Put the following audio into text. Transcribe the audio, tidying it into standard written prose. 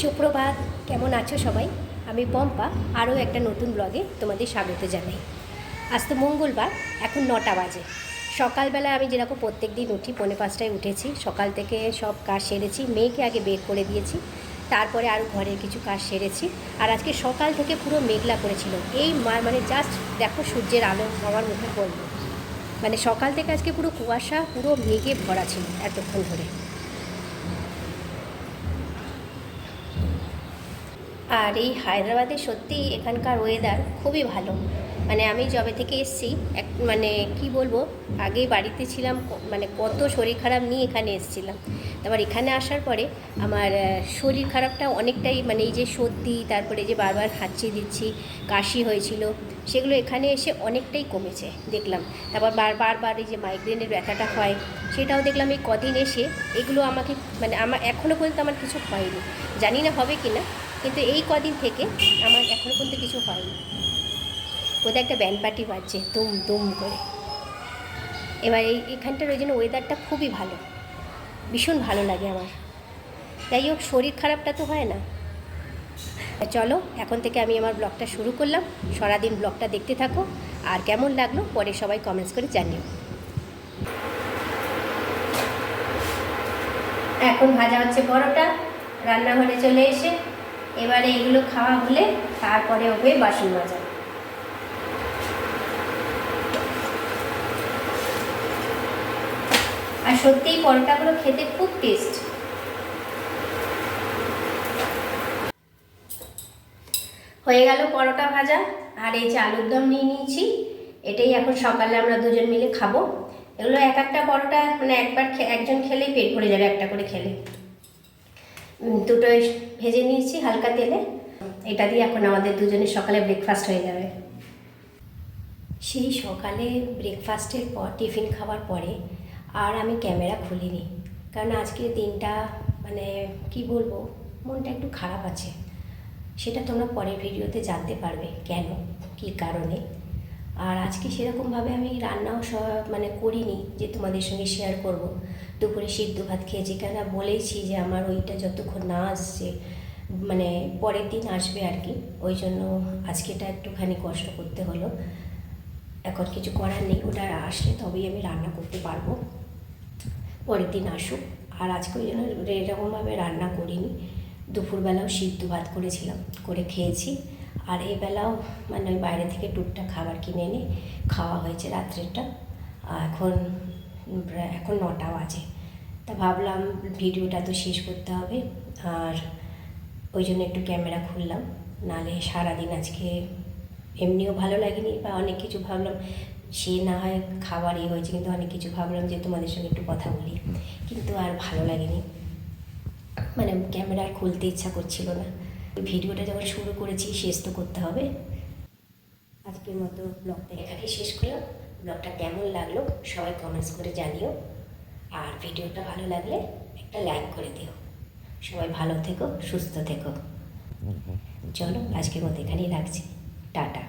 সুপ্রভাত, কেমন আছো সবাই? আমি পম্পা, আরও একটা নতুন ব্লগে তোমাদের স্বাগত জানাই। আজ তো মঙ্গলবার, এখন 9টা বাজে। সকালবেলা আমি যেরকম প্রত্যেক দিন উঠি, 4:45টায় উঠেছি। সকাল থেকে সব কাজ সেরেছি, মেয়েকে আগে বের করে দিয়েছি, তারপরে আরও ঘরের কিছু কাজ সেরেছি। আর আজকে সকাল থেকে পুরো মেঘলা করেছিল। এই মানে জাস্ট দেখো সূর্যের আলো আমার মুখে পড়ল। মানে সকাল থেকে আজকে পুরো কুয়াশা, পুরো মেঘে ভরা ছিল এতক্ষণ ধরে। আর এই হায়দ্রাবাদে সত্যি এখানকার ওয়েদার খুবই ভালো। মানে আমি যবে থেকে এসেছি মানে কি বলবো, আগে বাড়িতে ছিলাম, মানে কত শরীর খারাপ নিয়ে এখানে এসেছিলাম। তারপর এখানে আসার পরে আমার শরীর খারাপটা অনেকটাই, মানে এই যে সর্দি, তারপরে যে বারবার হাঁচি দিচ্ছি, কাশি হয়েছিল, সেগুলো এখানে এসে অনেকটাই কমেছে দেখলাম। তারপর বারবার এই যে মাইগ্রেনের ব্যথাটা হয়, সেটাও দেখলাম এই কদিন এসে। এগুলো আমাকে, মানে আমার এখনও পর্যন্ত আমার কিছু হয়নি, জানি না হবে কি না, কিন্তু এই কদিন থেকে আমার এখনও পর্যন্ত কিছু হয়নি। কোথায় একটা ব্যান্ড পার্টি বাজছে দুম দুম করে। এবার এখানটার ওই জন্য ওয়েদারটা খুবই ভালো, ভীষণ ভালো লাগে আমার। যাই হোক, শরীর খারাপটা তো হয় না। চলো, এখন থেকে আমি আমার ব্লগটা শুরু করলাম। সারাদিন ব্লগটা দেখতে থাকো, আর কেমন লাগলো পরে সবাই কমেন্টস করে জানিও। এখন ভাজা হচ্ছে পরোটা, রান্নাঘরে চলে এসে এবারে এগুলো খাওয়া হলে তারপরে হবে বাসন মাজা। আর সত্যিই পরোটাগুলো খেতে খুব টেস্ট। হয়ে গেল পরোটা ভাজা, আর এই যে আলুর দম নিয়ে নিয়েছি। এটাই এখন সকালে আমরা দুজন মিলে খাবো। এগুলো এক একটা পরোটা, মানে একবার একজন খেলেই পেট ভরে যাবে একটা করে খেলে। দুটোই ভেজে নিয়েছি হালকা তেলে। এটা দিয়ে এখন আমাদের দুজনের সকালে ব্রেকফাস্ট হয়ে যাবে। সেই সকালে ব্রেকফাস্টের পর, টিফিন খাওয়ার পরে আর আমি ক্যামেরা খুলিনি, কারণ আজকের দিনটা, মানে কি বলবো, মনটা একটু খারাপ আছে। সেটা তোমরা পরের ভিডিওতে জানতে পারবে কেন, কী কারণে। আর আজকে সেরকমভাবে আমি রান্নাও মানে করিনি যে তোমাদের সঙ্গে শেয়ার করব। দুপুরে সিদ্ধ ভাত খেয়েছি, কেন বলেছি যে আমার ওইটা যতক্ষণ না আসছে, মানে পরের দিন আসবে আর কি, ওই জন্য আজকেটা একটুখানি কষ্ট করতে হলো। এখন কিছু করার নেই, ওটা আসলে তবেই আমি রান্না করতে পারবো, পরের দিন আসুক। আর আজকে ওই জন্য এরকমভাবে রান্না করিনি। দুপুরবেলাও সিদ্ধ ভাত করেছিলাম, করে খেয়েছি। আর এই বেলাও মানে ওই বাইরে থেকে টুকটাক খাবার কিনে এনে খাওয়া হয়েছে রাত্রেরটা। এখন 9টা বাজে। তা ভাবলাম ভিডিওটা তো শেষ করতে হবে, আর ওই জন্য একটু ক্যামেরা খুললাম। নাহলে সারাদিন আজকে এমনিও ভালো লাগেনি, বা অনেক কিছু ভাবলাম, সে না হয় খাবারই হয়েছে, কিন্তু অনেক কিছু ভাবলাম যে তোমাদের সঙ্গে একটু কথা বলি, কিন্তু আর ভালো লাগেনি, মানে ক্যামেরা আর খুলতে ইচ্ছা করছিল না। ভিডিওটা যখন শুরু করেছি, শেষ তো করতে হবে। আজকের মতো ব্লগটা এখানেই শেষ করলাম। ব্লগটা কেমন লাগলো সবাই কমেন্টস করে জানিও, আর ভিডিওটা ভালো লাগলে একটা লাইক করে দিও। সবাই ভালো থেকো, সুস্থ থেকো। চলো, আজকের মতো এখানেই রাখছি। টাটা।